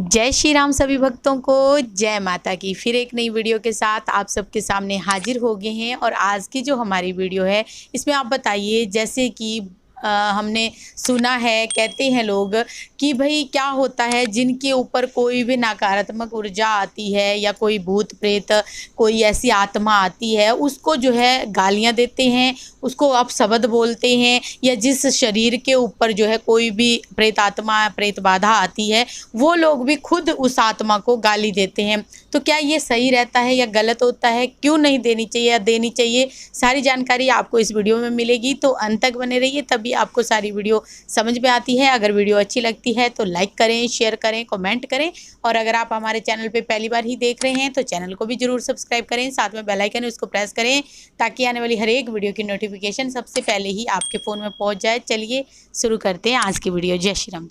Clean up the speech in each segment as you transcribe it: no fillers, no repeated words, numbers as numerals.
जय श्री राम सभी भक्तों को, जय माता की। फिर एक नई वीडियो के साथ आप सबके सामने हाजिर हो गए हैं। और आज की जो हमारी वीडियो है इसमें आप बताइए, जैसे कि हमने सुना है, कहते हैं लोग कि भाई क्या होता है जिनके ऊपर कोई भी नकारात्मक ऊर्जा आती है या कोई भूत प्रेत, कोई ऐसी आत्मा आती है, उसको जो है गालियां देते हैं, उसको अपशब्द बोलते हैं, या जिस शरीर के ऊपर जो है कोई भी प्रेत आत्मा प्रेत बाधा आती है वो लोग भी खुद उस आत्मा को गाली देते हैं। तो क्या ये सही रहता है या गलत होता है? क्यों नहीं देनी चाहिए या देनी चाहिए? सारी जानकारी आपको इस वीडियो में मिलेगी, तो अंत तक बने रहिए, तभी आपको सारी वीडियो समझ में आती है। अगर वीडियो अच्छी लगती है तो लाइक करें, शेयर करें, कमेंट करें। और अगर आप हमारे चैनल पे पहली बार ही देख रहे हैं तो चैनल को भी जरूर सब्सक्राइब करें, साथ में बेल आइकन उसको प्रेस करें ताकि आने वाली हर एक वीडियो की नोटिफिकेशन सबसे पहले ही आपके फ़ोन में पहुंच जाए। चलिए शुरू करते हैं आज की वीडियो। जय श्री राम।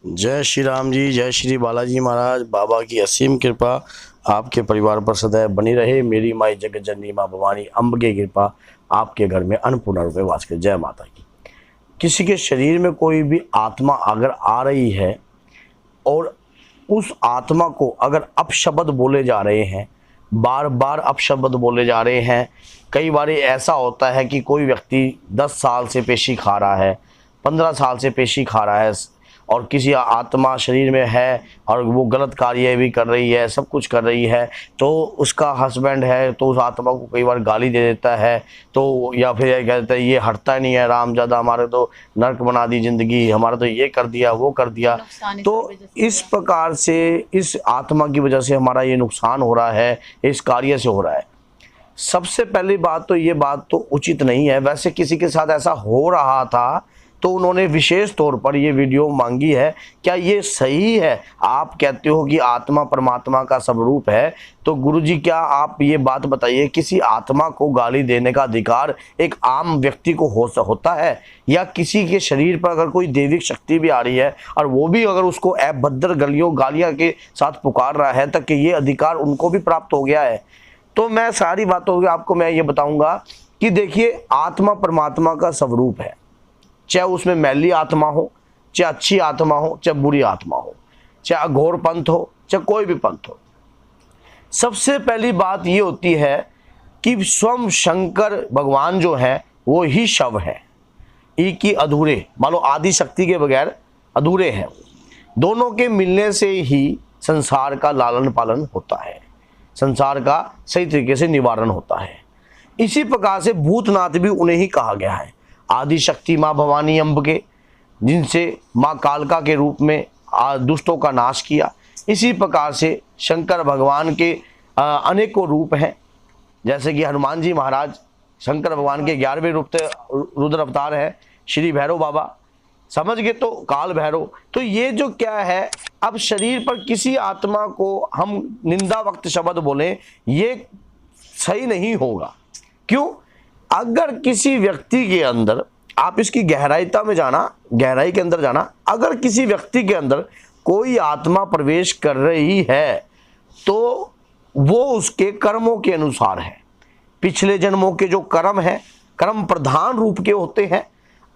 जय श्री राम जी, जय श्री बालाजी महाराज। बाबा की असीम कृपा आपके परिवार पर सदैव बनी रहे। मेरी माई जगत जननी माँ भवानी अम्ब की कृपा आपके घर में अन्नपूर्णा रूपे वास करे। जय माता की। किसी के शरीर में कोई भी आत्मा अगर आ रही है और उस आत्मा को अगर अपशब्द बोले जा रहे हैं, बार बार अपशब्द बोले जा रहे हैं, कई बार ऐसा होता है कि कोई व्यक्ति 10 साल से पेशी खा रहा है, 15 साल से पेशी खा रहा है और किसी आत्मा शरीर में है और वो गलत कार्य भी कर रही है, सब कुछ कर रही है, तो उसका हस्बैंड है तो उस आत्मा को कई बार गाली दे देता है, तो या फिर ये कहता है ये हटता नहीं है, रामजादा हमारे तो नर्क बना दी ज़िंदगी, हमारा तो ये कर दिया वो कर दिया। तो इस प्रकार से इस आत्मा की वजह से हमारा ये नुकसान हो रहा है, इस कार्य से हो रहा है। सबसे पहली बात तो ये बात तो उचित नहीं है। वैसे किसी के साथ ऐसा हो रहा था तो उन्होंने विशेष तौर पर ये वीडियो मांगी है। क्या ये सही है? आप कहते हो कि आत्मा परमात्मा का स्वरूप है, तो गुरुजी क्या आप ये बात बताइए, किसी आत्मा को गाली देने का अधिकार एक आम व्यक्ति को होता है? या किसी के शरीर पर अगर कोई दैविक शक्ति भी आ रही है और वो भी अगर उसको अभद्र गालियाँ के साथ पुकार रहा है, तक ये अधिकार उनको भी प्राप्त हो गया है? तो मैं सारी बातों को आपको मैं ये बताऊँगा कि देखिए, आत्मा परमात्मा का स्वरूप है। चाहे उसमें मैली आत्मा हो, चाहे अच्छी आत्मा हो, चाहे बुरी आत्मा हो, चाहे अघोर पंथ हो, चाहे कोई भी पंथ हो। सबसे पहली बात ये होती है कि स्वयं शंकर भगवान जो है वो ही शव है, एक ही अधूरे, मान लो आदि शक्ति के बगैर अधूरे हैं। दोनों के मिलने से ही संसार का लालन पालन होता है, संसार का सही तरीके से निवारण होता है। इसी प्रकार से भूतनाथ भी उन्हें ही कहा गया है, आदि शक्ति माँ भवानी अम्ब के, जिनसे माँ कालका के रूप में दुष्टों का नाश किया। इसी प्रकार से शंकर भगवान के अनेकों रूप हैं, जैसे कि हनुमान जी महाराज शंकर भगवान के 11वें रूप से रुद्र अवतार है, श्री भैरव बाबा, समझ गए, तो काल भैरव। तो ये जो क्या है, अब शरीर पर किसी आत्मा को हम निंदा वक्त शब्द बोलें, ये सही नहीं होगा। क्यों? अगर किसी व्यक्ति के अंदर, आप इसकी गहराईता में जाना, गहराई के अंदर जाना, अगर किसी व्यक्ति के अंदर कोई आत्मा प्रवेश कर रही है तो वो उसके कर्मों के अनुसार है। पिछले जन्मों के जो कर्म हैं, कर्म प्रधान रूप के होते हैं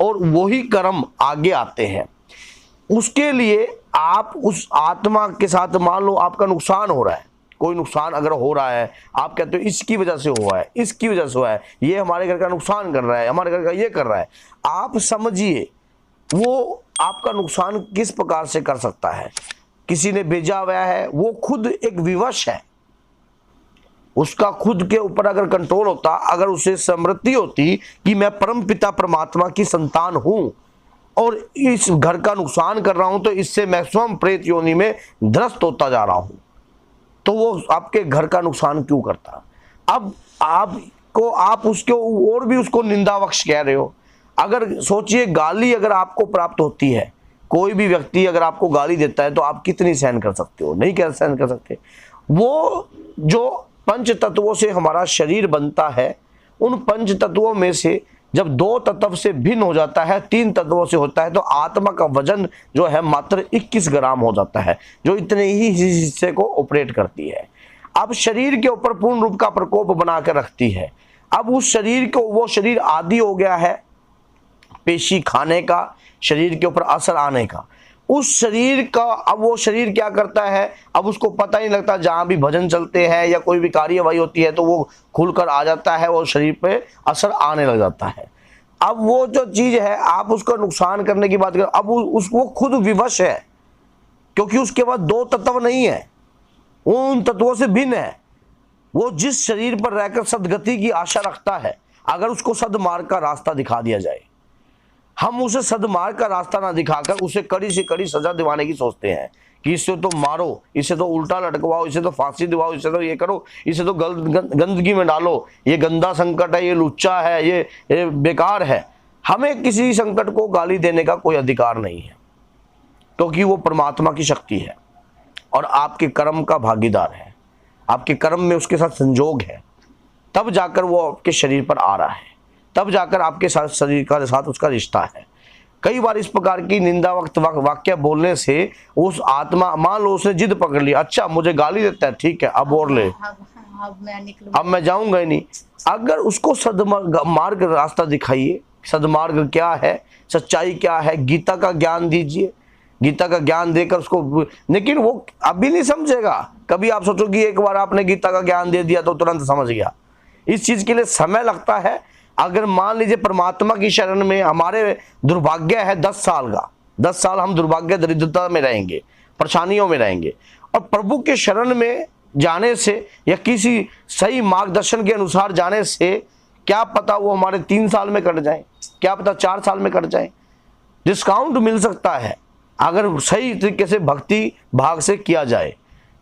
और वही कर्म आगे आते हैं। उसके लिए आप उस आत्मा के साथ, मान लो आपका नुकसान हो रहा है, कोई नुकसान अगर हो रहा है, आप कहते हो इसकी वजह से हुआ है, इसकी वजह से हुआ है, ये हमारे घर का नुकसान कर रहा है, हमारे घर का ये कर रहा है, आप समझिए वो आपका नुकसान किस प्रकार से कर सकता है। किसी ने भेजा हुआ है, वो खुद एक विवश है, उसका खुद के ऊपर अगर कंट्रोल होता, अगर उसे स्मृति होती कि मैं परम पिता परमात्मा की संतान हूं और इस घर का नुकसान कर रहा हूं, तो इससे मैं स्वयं प्रेत योनि में ध्वस्त होता जा रहा हूं, तो वो आपके घर का नुकसान क्यों करता? अब आप उसके और भी उसको निंदावक्ष कह रहे हो। अगर सोचिए, गाली अगर आपको प्राप्त होती है, कोई भी व्यक्ति अगर आपको गाली देता है, तो आप कितनी सहन कर सकते हो? नहीं कर सहन कर सकते। वो जो पंच तत्वों से हमारा शरीर बनता है, उन पंच तत्वों में से जब 2 तत्व से भिन्न हो जाता है, 3 तत्वों से होता है, तो आत्मा का वजन जो है मात्र 21 ग्राम हो जाता है, जो इतने ही हिस्से को ऑपरेट करती है। अब शरीर के ऊपर पूर्ण रूप का प्रकोप बना कर रखती है। अब उस शरीर को, वो शरीर आदि हो गया है पेशी खाने का, शरीर के ऊपर असर आने का। उस शरीर का, अब वो शरीर क्या करता है, अब उसको पता ही नहीं लगता, जहां भी भजन चलते हैं या कोई भी कार्यवाही होती है तो वो खुलकर आ जाता है और शरीर पे असर आने लग जाता है। अब वो जो चीज है, आप उसका नुकसान करने की बात करें, अब वो खुद विवश है, क्योंकि उसके पास दो तत्व नहीं है, वो उन तत्वों से भिन्न है। वो जिस शरीर पर रहकर सदगति की आशा रखता है, अगर उसको सदमार्ग का रास्ता दिखा दिया जाए, हम उसे सदमार्ग का रास्ता ना दिखाकर उसे कड़ी से कड़ी सजा दिवाने की सोचते हैं कि इसे तो मारो, इसे तो उल्टा लटकवाओ, इसे तो फांसी दिवाओ, इसे तो ये करो, इसे तो गंदगी में डालो, ये गंदा संकट है, ये लुच्चा है, ये बेकार है। हमें किसी संकट को गाली देने का कोई अधिकार नहीं है, क्योंकि वो परमात्मा की शक्ति है और आपके कर्म का भागीदार है, आपके कर्म में उसके साथ संजोग है, तब जाकर वो आपके शरीर पर आ रहा है, तब जाकर आपके साथ शरीर के साथ उसका रिश्ता है। कई बार इस प्रकार की निंदा वक्त वाक्य बोलने से उस आत्मा, मान लो उसने जिद पकड़ ली, अच्छा मुझे गाली देता है, ठीक है अब और ले, अब मैं जाऊंगा ही नहीं। अगर उसको सदमार्ग रास्ता दिखाइए, सदमार्ग क्या है, सच्चाई क्या है, गीता का ज्ञान दीजिए, गीता का ज्ञान देकर उसको, लेकिन वो अभी नहीं समझेगा। कभी आप सोचो कि एक बार आपने गीता का ज्ञान दे दिया तो तुरंत समझ गया, इस चीज के लिए समय लगता है। अगर मान लीजिए परमात्मा की शरण में हमारे दुर्भाग्य है 10 साल का, 10 साल हम दुर्भाग्य दरिद्रता में रहेंगे, परेशानियों में रहेंगे, और प्रभु के शरण में जाने से या किसी सही मार्गदर्शन के अनुसार जाने से क्या पता वो हमारे 3 साल में कट जाए, क्या पता 4 साल में कट जाए। डिस्काउंट मिल सकता है अगर सही तरीके से भक्ति भाग से किया जाए।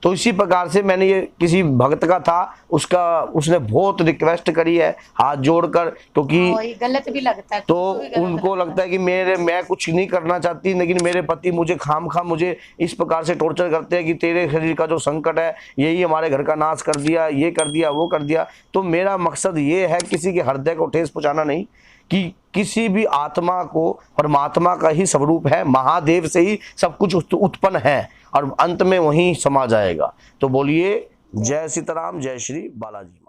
तो इसी प्रकार से मैंने ये किसी भक्त का था, उसने बहुत रिक्वेस्ट करी है हाथ जोड़कर, क्योंकि गलत भी लगता है तो उनको लगता है कि मैं कुछ नहीं करना चाहती, लेकिन मेरे पति मुझे खामखा मुझे इस प्रकार से टॉर्चर करते हैं कि तेरे शरीर का जो संकट है यही हमारे घर का नाश कर दिया, ये कर दिया, वो कर दिया। तो मेरा मकसद ये है किसी के हृदय को ठेस पहुंचाना नहीं, कि किसी भी आत्मा को परमात्मा का ही स्वरूप है, महादेव से ही सब कुछ उत्पन्न है और अंत में वहीं समा जाएगा। तो बोलिए जय सीताराम, जय श्री बालाजी।